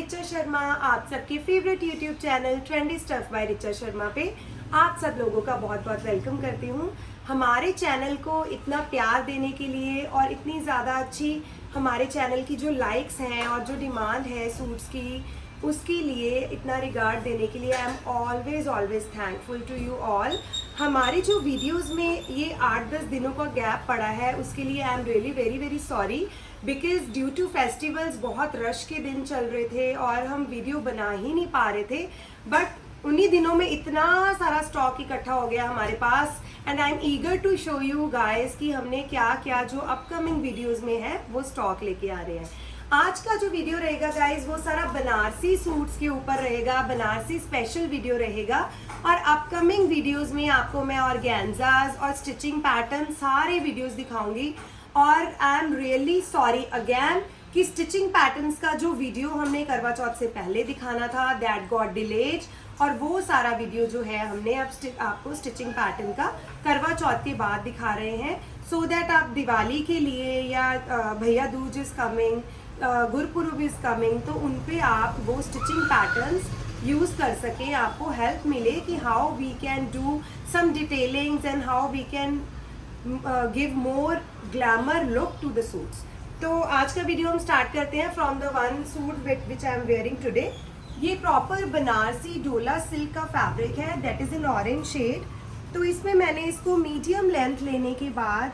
रिचा शर्मा, आप सबके favourite YouTube channel trendy stuff bye Richa Sharma पे आप सब लोगों का बहुत बहुत वेलकम करती हूँ। हमारे चैनल को इतना प्यार देने के लिए और इतनी ज़्यादा अच्छी हमारे चैनल की जो लाइक्स हैं और जो डिमांड है सूट्स की, उसके लिए इतना रिगार्ड देने के लिए I am always thankful to you all. हमारी जो वीडियोस में ये 8-10 दिनों का गैप पड़ा है उसके लिए I am really very sorry, because due to festivals बहुत रश के दिन चल रहे थे और हम वीडियो बना ही नहीं पा रहे थे। बट उन्हीं दिनों में इतना सारा स्टॉक इकट्ठा हो गया हमारे पास and I am eager to show you guys कि हमने क्या क्या जो अपकमिंग वीडियोस में है वो स्टॉक लेके आ रहे हैं। आज का जो वीडियो रहेगा गाइस वो सारा बनारसी सूट्स के ऊपर रहेगा, बनारसी स्पेशल वीडियो रहेगा और अपकमिंग वीडियोस में आपको मैं ऑर्गेन्जास और स्टिचिंग पैटर्न सारे वीडियोस दिखाऊंगी। और आई एम रियली सॉरी अगेन कि स्टिचिंग पैटर्न्स का जो वीडियो हमने करवा चौथ से पहले दिखाना था दैट गॉट डिलेड, और वो सारा वीडियो जो है हमने अब आपको स्टिचिंग पैटर्न का करवा चौथ के बाद दिखा रहे हैं, सो दैट आप दिवाली के लिए या भैया Dooj is coming, Gurpurab is coming, तो उन पे आप वो स्टिचिंग पैटर्न्स यूज कर सकें, आपको हेल्प मिले कि how we can do some detailings and how we can give more glamour look to the suits. तो आज का वीडियो हम स्टार्ट करते हैं from the one suit which I am wearing today. ये प्रॉपर बनारसी डोला सिल्क का फैब्रिक है that is in orange shade. तो इसमें मैंने इसको मीडियम लेंथ लेने के बाद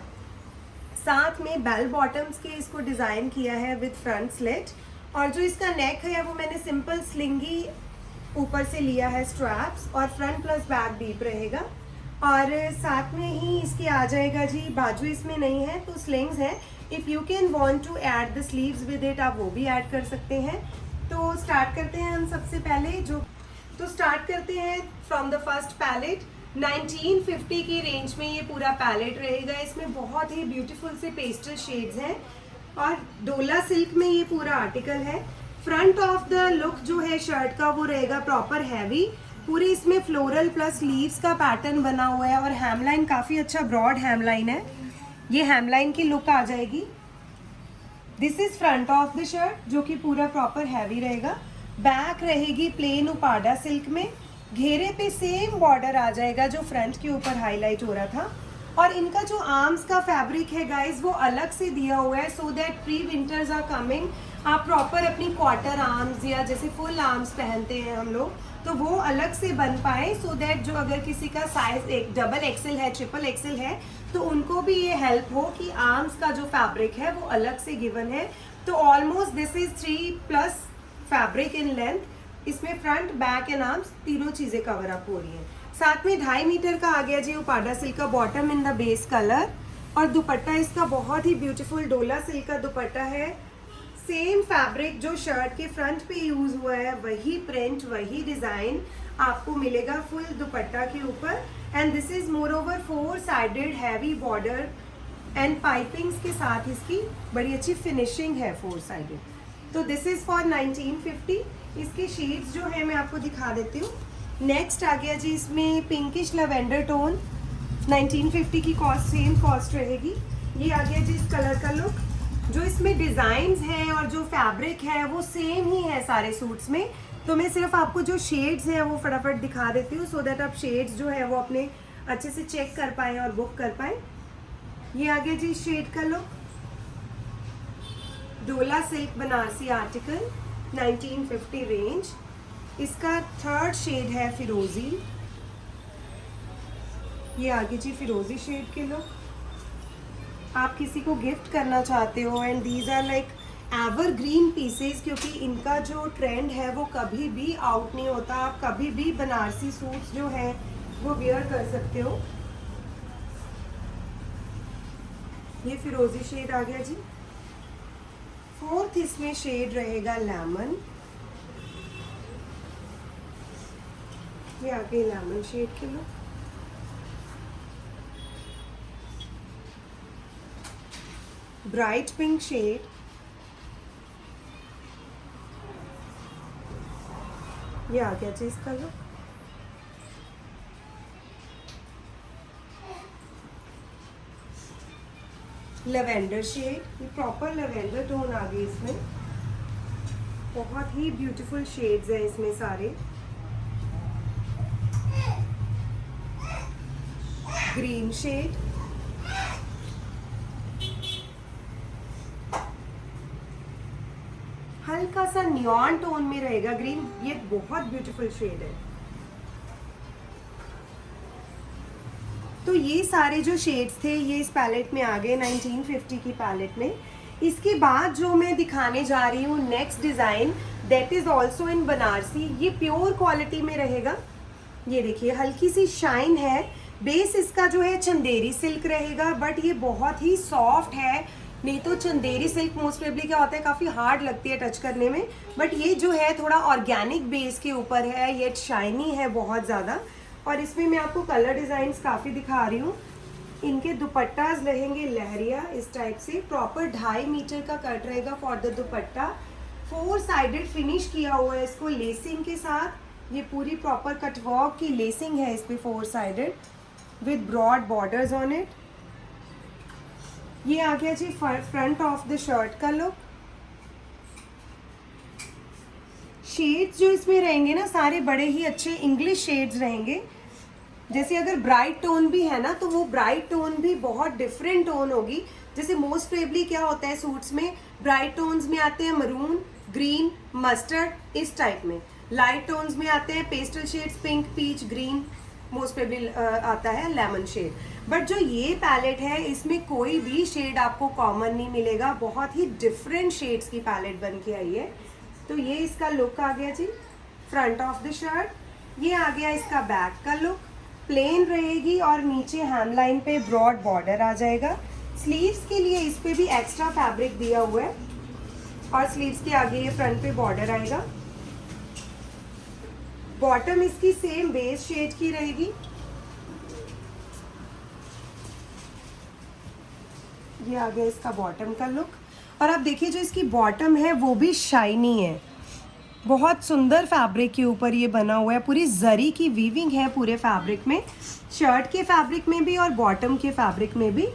साथ में बेल बॉटम्स के इसको डिज़ाइन किया है विद फ्रंट स्लिट, और जो इसका नेक है वो मैंने सिंपल स्लिंगी ऊपर से लिया है स्ट्रैप्स, और फ्रंट प्लस बैक डीप रहेगा। और साथ में ही इसके आ जाएगा जी बाजू, इसमें नहीं है तो स्लिंग्स हैं। If you can want to add the sleeves with it, आप वो भी ऐड कर सकते हैं। तो स्टार्ट करते हैं हम सबसे पहले स्टार्ट करते हैं फ्रॉम द फर्स्ट पैलेट। 1950 की रेंज में ये पूरा पैलेट रहेगा। इसमें बहुत ही ब्यूटीफुल से पेस्टल शेड्स हैं और डोला सिल्क में ये पूरा आर्टिकल है। फ्रंट ऑफ द लुक जो है शर्ट का वो रहेगा प्रॉपर हैवी, पूरी इसमें फ्लोरल प्लस लीव्स का पैटर्न बना हुआ है और हेमलाइन काफ़ी अच्छा ब्रॉड हेमलाइन है, ये हेमलाइन की लुक आ जाएगी। This is front of the shirt जो कि पूरा प्रॉपर हैवी रहेगा। बैक रहेगी प्लेन उपाडा सिल्क में, घेरे पे सेम बॉर्डर आ जाएगा जो फ्रंट के ऊपर हाईलाइट हो रहा था। और इनका जो आर्म्स का फैब्रिक है गाइस वो अलग से दिया हुआ है so that pre winters are coming, आप प्रॉपर अपनी क्वार्टर आर्म्स या जैसे फुल आर्म्स पहनते हैं हम लोग तो वो अलग से बन पाए, सो दैट जो अगर किसी का साइज एक डबल एक्सेल है, ट्रिपल एक्सेल है तो उनको भी ये हेल्प हो कि आर्म्स का जो फैब्रिक है वो अलग से गिवन है। तो almost this is 3+ fabric in length. इसमें फ्रंट बैक एंड आर्म्स तीनों चीज़ें कवर अप हो रही हैं। साथ में 2.5 मीटर का आ गया जी उपाडा सिल्क का bottom in the base colour, और दुपट्टा इसका बहुत ही ब्यूटीफुल डोला सिल्क का दुपट्टा है। सेम फैब्रिक जो शर्ट के फ्रंट पे यूज हुआ है वही प्रिंट वही डिज़ाइन आपको मिलेगा फुल दुपट्टा के ऊपर। And this is more over 4 sided heavy border and pipings के साथ इसकी बड़ी अच्छी फिनिशिंग है 4 साइडेड। तो दिस इज फॉर 1950। इसके शेड्स जो है मैं आपको दिखा देती हूँ। नेक्स्ट आ गया जी इसमें पिंकिश लवेंडर टोन, 1950 की कॉस्ट सेम कॉस्ट रहेगी। ये आ गया जी इस कलर का लुक। जो इसमें डिज़ाइंस हैं और जो फैब्रिक है वो सेम ही है सारे सूट्स में, तो मैं सिर्फ आपको जो शेड्स हैं वो फटाफट दिखा देती हूँ सो दैट आप शेड्स जो है वो अपने अच्छे से चेक कर पाएँ और बुक कर पाएँ। ये आ गया जी शेड का लुक, डोला सिल्क बनारसी आर्टिकल 1950 रेंज। इसका थर्ड शेड है फिरोजी, ये आगे जी फिरोजी शेड के लुक। आप किसी को गिफ्ट करना चाहते हो and these are like evergreen pieces, क्योंकि इनका जो ट्रेंड है वो कभी भी आउट नहीं होता। आप कभी भी बनारसी सूट्स जो हैं वो वेयर कर सकते हो। ये फिरोजी शेड आ गया जी। फोर्थ इसमें शेड रहेगा लेमन, ये आगे लेमन शेड के लुक। ब्राइट पिंक शेड, ये आ गया जी इसका लुक। लेवेंडर शेड, ये प्रॉपर लेवेंडर टोन आ गई इसमें। बहुत ही ब्यूटीफुल शेड्स हैं इसमें सारे। ग्रीन शेड, हल्का सा नियॉन टोन में रहेगा ग्रीन, ये बहुत ब्यूटीफुल शेड है। तो ये सारे जो शेड्स थे ये इस पैलेट में आ गए 1950 की पैलेट में। इसके बाद जो मैं दिखाने जा रही हूँ next design, that is also in Banarasi. ये प्योर क्वालिटी में रहेगा। ये देखिए हल्की सी शाइन है। बेस इसका जो है चंदेरी सिल्क रहेगा, बट ये बहुत ही सॉफ्ट है। नहीं तो चंदेरी सिल्क मोस्ट प्रोबेबली क्या होता है, काफ़ी हार्ड लगती है टच करने में, बट ये जो है थोड़ा ऑर्गेनिक बेस के ऊपर है, ये शाइनी है बहुत ज़्यादा। और इसमें मैं आपको कलर डिज़ाइंस काफ़ी दिखा रही हूँ। इनके दुपट्टाज रहेंगे लहरिया इस टाइप से, प्रॉपर 2.5 मीटर का कट रहेगा for the dupatta. 4 sided finish किया हुआ है इसको लेसिंग के साथ। ये पूरी प्रॉपर कटवर्क की लेसिंग है इस पे 4 sided with broad borders on it. ये आ गया जी फ्रंट ऑफ द शर्ट का लुक। शेड्स जो इसमें रहेंगे ना सारे बड़े ही अच्छे इंग्लिश शेड्स रहेंगे। जैसे अगर ब्राइट टोन भी है ना तो वो ब्राइट टोन भी बहुत डिफरेंट टोन होगी। जैसे मोस्ट प्रोबेबली क्या होता है सूट्स में ब्राइट टोन्स में आते हैं मरून, ग्रीन, मस्टर्ड, इस टाइप में। लाइट टोन्स में आते हैं pastel shades, pink, peach, green, most probably आता है लेमन शेड। बट जो ये पैलेट है इसमें कोई भी शेड आपको कॉमन नहीं मिलेगा, बहुत ही डिफरेंट शेड्स की पैलेट बन के आई है। तो ये इसका लुक आ गया जी फ्रंट ऑफ द शर्ट। ये आ गया इसका बैक का लुक, प्लेन रहेगी और नीचे हेमलाइन पे ब्रॉड बॉर्डर आ जाएगा। स्लीव्स के लिए इस पे भी एक्स्ट्रा फैब्रिक दिया हुआ है और स्लीव्स के आगे ये फ्रंट पे बॉर्डर आएगा। बॉटम इसकी सेम बेस शेड की रहेगी। ये आ गया इसका बॉटम का लुक। और आप देखिए जो इसकी बॉटम है वो भी शाइनी है, बहुत सुंदर फैब्रिक के ऊपर ये बना हुआ है। पूरी जरी की वीविंग है पूरे फैब्रिक में, शर्ट के फैब्रिक में भी और बॉटम के फैब्रिक में भी।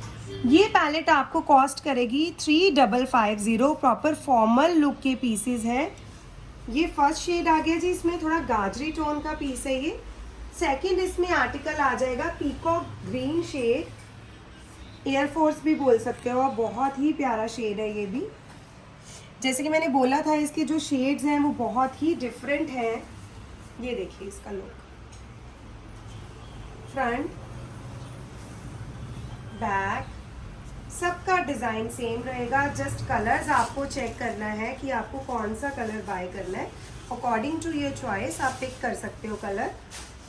ये पैलेट आपको कॉस्ट करेगी 3550। प्रॉपर फॉर्मल लुक के पीसेस हैं। ये फर्स्ट शेड आ गया जी, इसमें थोड़ा गाजरी टोन का पीस है ये। सेकंड इसमें आर्टिकल आ जाएगा पीकॉक ग्रीन शेड, एयरफोर्स भी बोल सकते हो, बहुत ही प्यारा शेड है ये भी। जैसे कि मैंने बोला था इसके जो शेड्स हैं वो बहुत ही डिफरेंट हैं। ये देखिए इसका लुक, फ्रंट बैक सबका डिज़ाइन सेम रहेगा। जस्ट कलर्स आपको चेक करना है कि आपको कौन सा कलर बाय करना है। अकॉर्डिंग टू योर चॉइस आप पिक कर सकते हो कलर।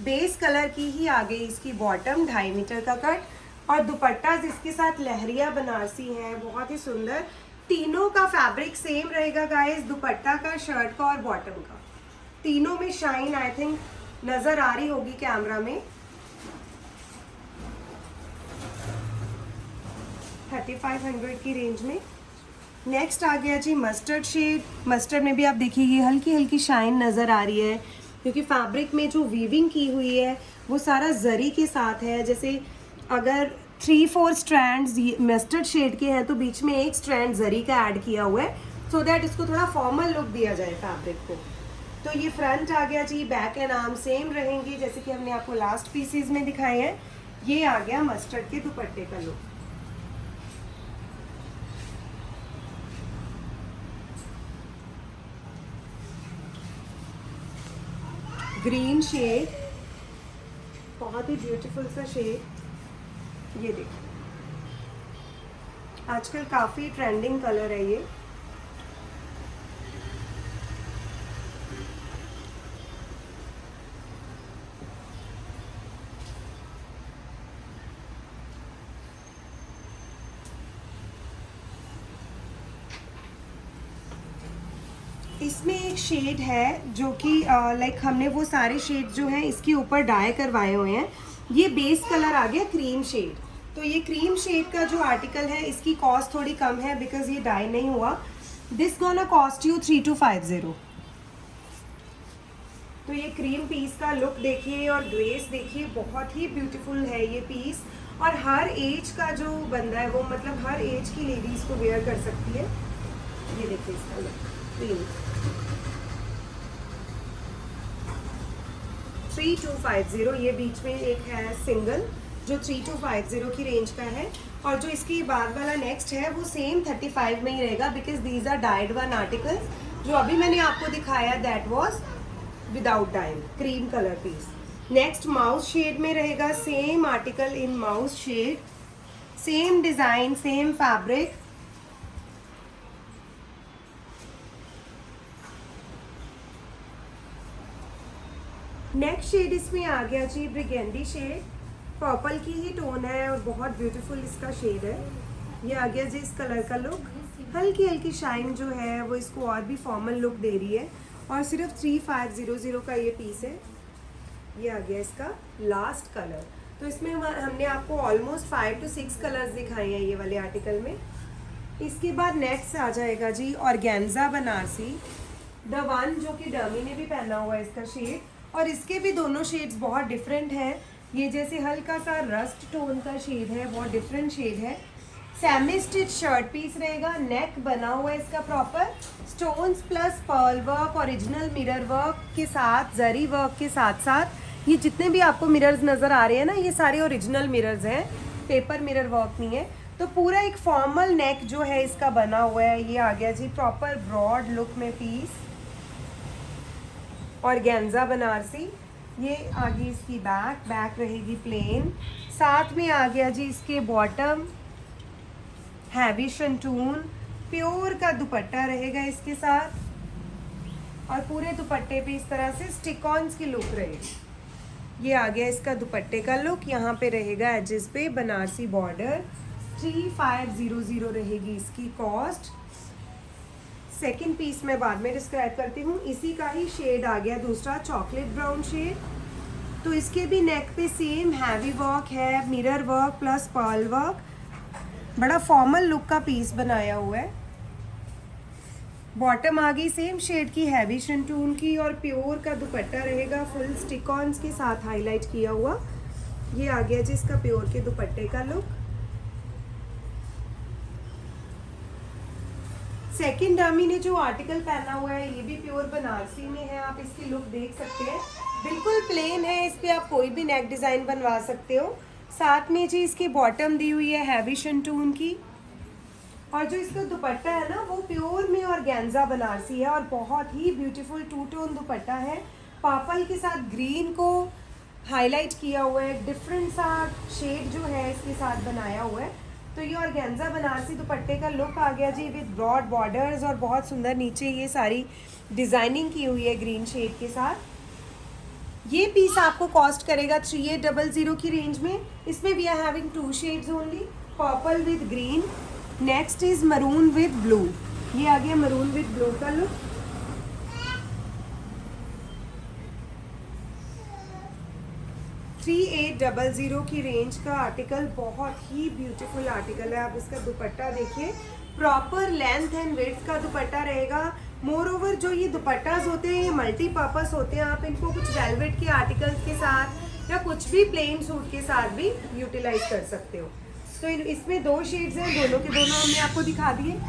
बेस कलर की ही आ गई इसकी बॉटम, 2.5 मीटर का कट, और दुपट्टा जिसके साथ लहरिया बनारसी है, बहुत ही सुंदर। तीनों का फैब्रिक सेम रहेगा गाइस, दुपट्टा का, शर्ट का और बॉटम का। तीनों में शाइन आई थिंक नजर आ रही होगी कैमरा में। 3500 की रेंज में। नेक्स्ट आ गया जी मस्टर्ड शेड। मस्टर्ड में भी आप देखिए ये हल्की हल्की शाइन नज़र आ रही है, क्योंकि फैब्रिक में जो वीविंग की हुई है वो सारा जरी के साथ है। जैसे अगर 3-4 स्ट्रैंड्स मस्टर्ड शेड के हैं तो बीच में एक स्ट्रैंड जरी का ऐड किया हुआ है, सो दैट इसको थोड़ा फॉर्मल लुक दिया जाए फैब्रिक को। तो ये फ्रंट आ गया जी, बैक एंड आर्म सेम रहेंगे जैसे कि हमने आपको लास्ट पीसेस में दिखाए हैं। ये आ गया मस्टर्ड के दुपट्टे का लुक। ग्रीन शेड, बहुत ही ब्यूटीफुल सा शेड। ये देखिए आजकल काफ़ी ट्रेंडिंग कलर है ये। इसमें एक शेड है जो कि लाइक हमने वो सारे शेड जो हैं इसके ऊपर डाई करवाए हुए हैं। ये बेस कलर आ गया क्रीम शेड। तो ये क्रीम शेड का जो आर्टिकल है इसकी कॉस्ट थोड़ी कम है बिकॉज ये डाई नहीं हुआ। This gonna cost you 3250। तो ये क्रीम पीस का लुक देखिए और ग्रेस देखिए, बहुत ही ब्यूटीफुल है ये पीस। और हर एज का जो बंदा है वो मतलब हर एज की लेडीज को वेयर कर सकती है। ये देखिए इसका लुक क्रीम। 3250, ये बीच में एक है सिंगल जो 3250 की रेंज का है। और जो इसकी बाद वाला नेक्स्ट है वो सेम 35 में ही रहेगा, because these are dyed one articles. जो अभी मैंने आपको दिखाया that was without dyeing, cream colour piece. Next mouse shade में रहेगा, same article in mouse shade, same design, same fabric. Next shade इसमें आ गया जी ब्रिगेंडी शेड, पर्पल की ही टोन है और बहुत ब्यूटीफुल इसका शेड है। ये आ गया जी इस कलर का लुक, हल्की हल्की शाइन जो है वो इसको और भी फॉर्मल लुक दे रही है। और सिर्फ 3500 का ये पीस है। ये आ गया इसका लास्ट कलर। तो इसमें हमने आपको ऑलमोस्ट 5 to 6 कलर्स दिखाए हैं ये वाले आर्टिकल में। इसके बाद नेक्स्ट आ जाएगा जी ऑर्गेन्जा बनारसी, द वन जो कि डमी ने भी पहना हुआ है इसका शेड। और इसके भी दोनों शेड्स बहुत डिफरेंट हैं। ये जैसे हल्का सा रस्ट टोन का शेड है, बहुत डिफरेंट शेड है। सेमी स्टिच शर्ट पीस रहेगा, नेक बना हुआ है इसका proper, stones plus pearl work, original mirror work के साथ, जरी वर्क के साथ साथ ये जितने भी आपको मिरर्स नज़र आ रहे हैं ना, ये सारे ओरिजिनल मिरर्स हैं, पेपर मिरर वर्क नहीं है। तो पूरा एक फॉर्मल नेक जो है इसका बना हुआ है। ये आ गया जी प्रॉपर ब्रॉड लुक में पीस, ऑर्गेन्जा बनारसी। ये आगे इसकी बैक रहेगी प्लेन, साथ में आ गया जी इसके बॉटम हैवी शंटून, प्योर का दुपट्टा रहेगा इसके साथ। और पूरे दुपट्टे पे इस तरह से स्टिक-ऑन्स की लुक रहेगी। ये आ गया इसका दुपट्टे का लुक, यहाँ पे रहेगा एजेस पे बनारसी बॉर्डर। 3500 रहेगी इसकी कॉस्ट। सेकंड पीस मैं बाद में डिस्क्राइब करती हूँ। इसी का ही शेड आ गया दूसरा, चॉकलेट ब्राउन शेड। तो इसके भी नेक पे सेम हैवी वर्क है, mirror work plus pearl work, बड़ा फॉर्मल लुक का पीस बनाया हुआ है। बॉटम आ गई सेम शेड की हैवी शंटून की, और प्योर का दुपट्टा रहेगा फुल स्टिक-ऑन्स के साथ हाईलाइट किया हुआ। ये आ गया जी इसका प्योर के दुपट्टे का लुक। सेकंड डमी ने जो आर्टिकल पहना हुआ है ये भी प्योर बनारसी में है, आप इसकी लुक देख सकते हैं, बिल्कुल प्लेन है। इस पे आप कोई भी नेक डिज़ाइन बनवा सकते हो। साथ में जी इसकी बॉटम दी हुई है हैवी शंटून की, और जो इसका दुपट्टा है ना वो प्योर में ऑर्गेन्जा बनारसी है और बहुत ही ब्यूटीफुल टू टोन दुपट्टा है। पर्पल के साथ ग्रीन को हाईलाइट किया हुआ है, डिफरेंट सा शेड जो है इसके साथ बनाया हुआ है। तो ये ऑर्गेन्जा बनारसी दुपट्टे का लुक आ गया जी विद ब्रॉड बॉर्डर्स, और बहुत सुंदर नीचे ये सारी डिज़ाइनिंग की हुई है ग्रीन शेड के साथ। ये पीस आपको कॉस्ट करेगा 3800 की रेंज में। इसमें we are having 2 shades only, purple with green, next is maroon with blue. ये आ गया मरून विद ब्लू का लुक। $3800 की रेंज का आर्टिकल, बहुत ही ब्यूटीफुल आर्टिकल है। आप इसका दुपट्टा देखिए, प्रॉपर लेंथ एंड विड्थ का दुपट्टा रहेगा। मोर ओवर जो ये दुपट्टाज होते हैं ये मल्टीपर्पस होते हैं, आप इनको कुछ वेलवेट के आर्टिकल्स के साथ या कुछ भी प्लेन सूट के साथ भी यूटिलाइज कर सकते हो। तो इसमें 2 शेड्स हैं, दोनों के दोनों हमने आपको दिखा दिए।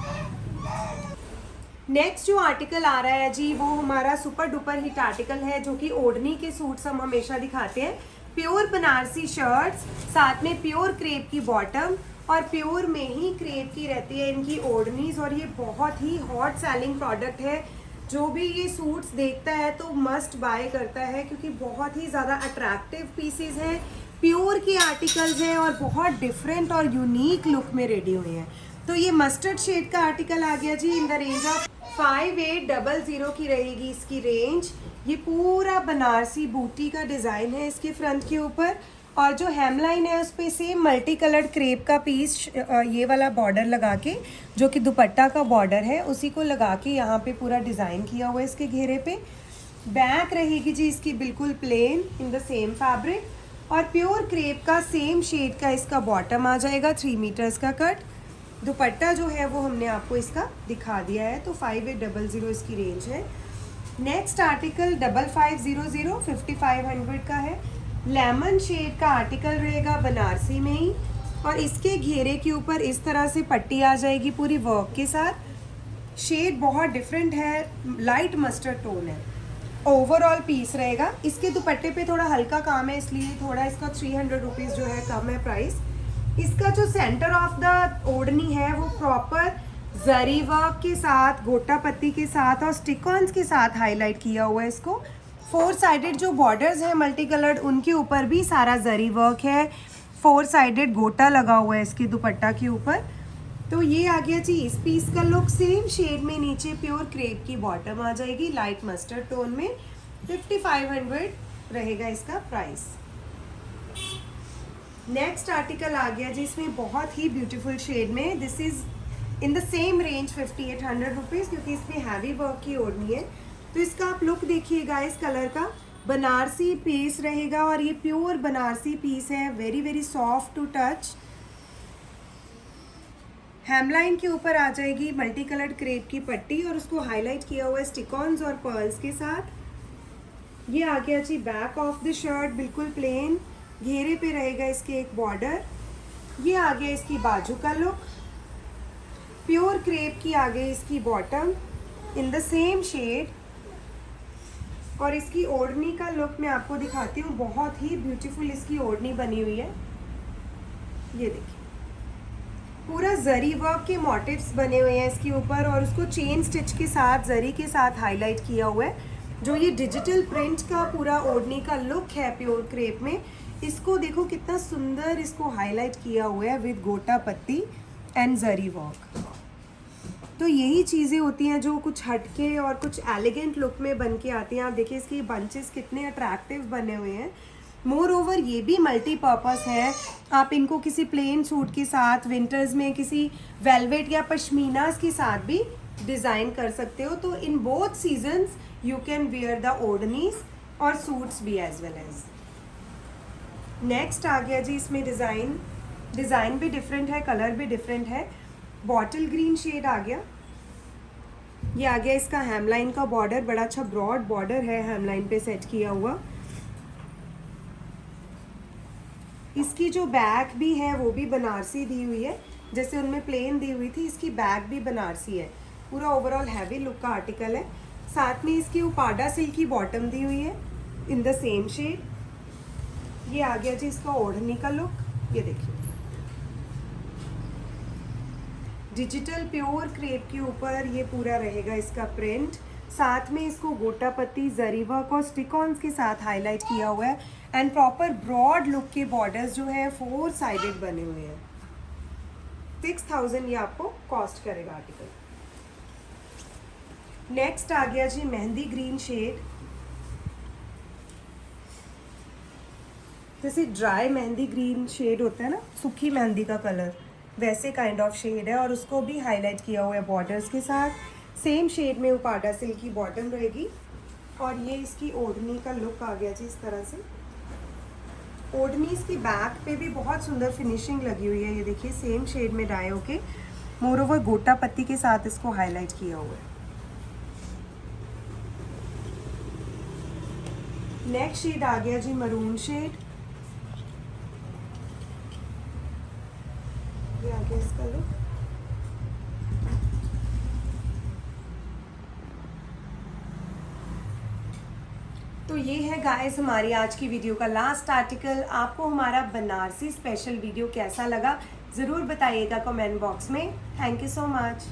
नेक्स्ट जो आर्टिकल आ रहा है जी वो हमारा सुपर डुपर हिट आर्टिकल है, जो कि ओढ़नी के सूट्स हम हमेशा दिखाते हैं। प्योर बनारसी शर्ट्स, साथ में प्योर क्रेप की बॉटम, और प्योर में ही क्रेप की रहती है इनकी ओढ़नीज। और ये बहुत ही हॉट सेलिंग प्रोडक्ट है, जो भी ये सूट्स देखता है तो मस्ट बाय करता है, क्योंकि बहुत ही ज़्यादा अट्रैक्टिव पीसेस हैं, प्योर के आर्टिकल्स हैं और बहुत डिफरेंट और यूनिक लुक में रेडी हुए हैं। तो ये मस्टर्ड शेड का आर्टिकल आ गया जी इन द रेंज ऑफ 5800 की रहेगी इसकी रेंज। ये पूरा बनारसी बूटी का डिज़ाइन है इसके फ्रंट के ऊपर, और जो हेमलाइन है उस पर सेम मल्टी कलर्ड क्रेप का पीस, ये वाला बॉर्डर लगा के, जो कि दुपट्टा का बॉर्डर है उसी को लगा के यहाँ पे पूरा डिज़ाइन किया हुआ है इसके घेरे पे। बैक रहेगी जी इसकी बिल्कुल plain in the same fabric, और प्योर क्रेप का सेम शेड का इसका बॉटम आ जाएगा, 3 मीटर्स का कट। दुपट्टा जो है वो हमने आपको इसका दिखा दिया है। तो 5800 इसकी रेंज है। नेक्स्ट आर्टिकल 5500 5500 का है, लेमन शेड का आर्टिकल रहेगा बनारसी में ही, और इसके घेरे के ऊपर इस तरह से पट्टी आ जाएगी पूरी वर्क के साथ। शेड बहुत डिफरेंट है, लाइट मस्टर्ड टोन है। ओवरऑल पीस रहेगा। इसके दुपट्टे पे थोड़ा हल्का काम है, इसलिए थोड़ा इसका 300 रुपीज़ जो है कम है प्राइस। इसका जो सेंटर ऑफ द ओढ़नी है वो प्रॉपर जरी वर्क के साथ, गोटा पत्ती के साथ और स्टिकॉन्स के साथ हाईलाइट किया हुआ है इसको। 4 साइडेड जो बॉर्डर्स हैं मल्टी कलर्ड, उनके ऊपर भी सारा जरी वर्क है। 4 साइडेड गोटा लगा हुआ है इसके दुपट्टा के ऊपर। तो ये आ गया जी इस पीस का लुक। सेम शेड में नीचे प्योर क्रेप की बॉटम आ जाएगी लाइट मस्टर्ड टोन में। 5500 रहेगा इसका प्राइस। नेक्स्ट आर्टिकल आ गया जी इसमें बहुत ही ब्यूटीफुल शेड में। This is in the same range 5800 rupees, क्योंकि इसमें हैवी वर्क की ओढ़नी है। तो इसका आप लुक देखिएगा, इस कलर का बनारसी पीस रहेगा और ये प्योर बनारसी पीस है, very very soft to touch. Hemline के ऊपर आ जाएगी मल्टी कलर्ड क्रेप की पट्टी और उसको हाईलाइट किया हुआ है स्टिकॉन्स और पर्ल्स के साथ। ये आ गया जी बैक ऑफ द शर्ट, बिल्कुल प्लेन, घेरे पे रहेगा इसके एक बॉर्डर। ये आ गया इसकी बाजू का लुक, प्योर क्रेप की आ गई इसकी bottom in the same shade. और इसकी ओढ़नी का लुक मैं आपको दिखाती हूँ, बहुत ही ब्यूटीफुल इसकी ओढ़नी बनी हुई है। ये देखिए पूरा जरी वर्क के मोटिव्स बने हुए हैं इसके ऊपर और उसको चेन स्टिच के साथ जरी के साथ हाईलाइट किया हुआ है। जो ये डिजिटल प्रिंट का पूरा ओढ़नी का लुक है प्योर क्रेप में, इसको देखो कितना सुंदर इसको हाईलाइट किया हुआ है विद गोटा पत्ती एंड जरी वर्क। तो यही चीज़ें होती हैं जो कुछ हटके और कुछ एलिगेंट लुक में बन के आती हैं। आप देखिए इसके बंचेस कितने अट्रैक्टिव बने हुए हैं। मोर ओवर ये भी मल्टीपर्पज़ है। आप इनको किसी प्लेन सूट के साथ, विंटर्स में किसी वेलवेट या पश्मीनास के साथ भी डिज़ाइन कर सकते हो। तो in both seasons you can wear the ओढ़नीस और सूट्स भी एज वेल एज। नेक्स्ट आ गया जी इसमें डिज़ाइन भी डिफरेंट है, कलर भी डिफरेंट है। बॉटल ग्रीन शेड आ गया। ये आ गया इसका हेमलाइन का बॉर्डर, बड़ा अच्छा ब्रॉड बॉर्डर है हेमलाइन पे सेट किया हुआ। इसकी जो बैक भी है वो भी बनारसी दी हुई है, जैसे उनमें प्लेन दी हुई थी, इसकी बैक भी बनारसी है। पूरा ओवरऑल हैवी लुक का आर्टिकल है। साथ में इसकी उपाडा सिल्क की बॉटम दी हुई है इन द सेम शेड। ये आ गया जी इसका ओढ़नी का लुक। ये देखिए डिजिटल प्योर क्रेप के ऊपर ये पूरा रहेगा इसका प्रिंट। साथ में इसको गोटा पत्ती, जरी वर्क और स्टिकॉन्स के साथ हाईलाइट किया हुआ है एंड प्रॉपर ब्रॉड लुक के बॉर्डर्स जो है 4 साइडेड बने हुए हैं। 6000 ये आपको कॉस्ट करेगा आर्टिकल। नेक्स्ट आ गया जी मेहंदी ग्रीन शेड। जैसे ड्राई मेहंदी ग्रीन शेड होता है ना, सूखी मेहंदी का कलर, वैसे काइंड ऑफ शेड है और उसको भी हाईलाइट किया हुआ है बॉर्डर्स के साथ। सेम शेड में उपाडा सिल्क की बॉटम रहेगी और ये इसकी ओढ़नी का लुक आ गया जी इस तरह से। ओढ़नी इसकी बैक पे भी बहुत सुंदर फिनिशिंग लगी हुई है। ये देखिए सेम शेड में डाई होके मोर ओवर गोटा पत्ती के साथ इसको हाईलाइट किया हुआ है। नेक्स्ट शेड आ गया जी मरून शेड। ये आ गया इसका लुक। तो ये है गाइस हमारी आज की वीडियो का लास्ट आर्टिकल। आपको हमारा बनारसी स्पेशल वीडियो कैसा लगा ज़रूर बताइएगा कमेंट बॉक्स में। Thank you so much.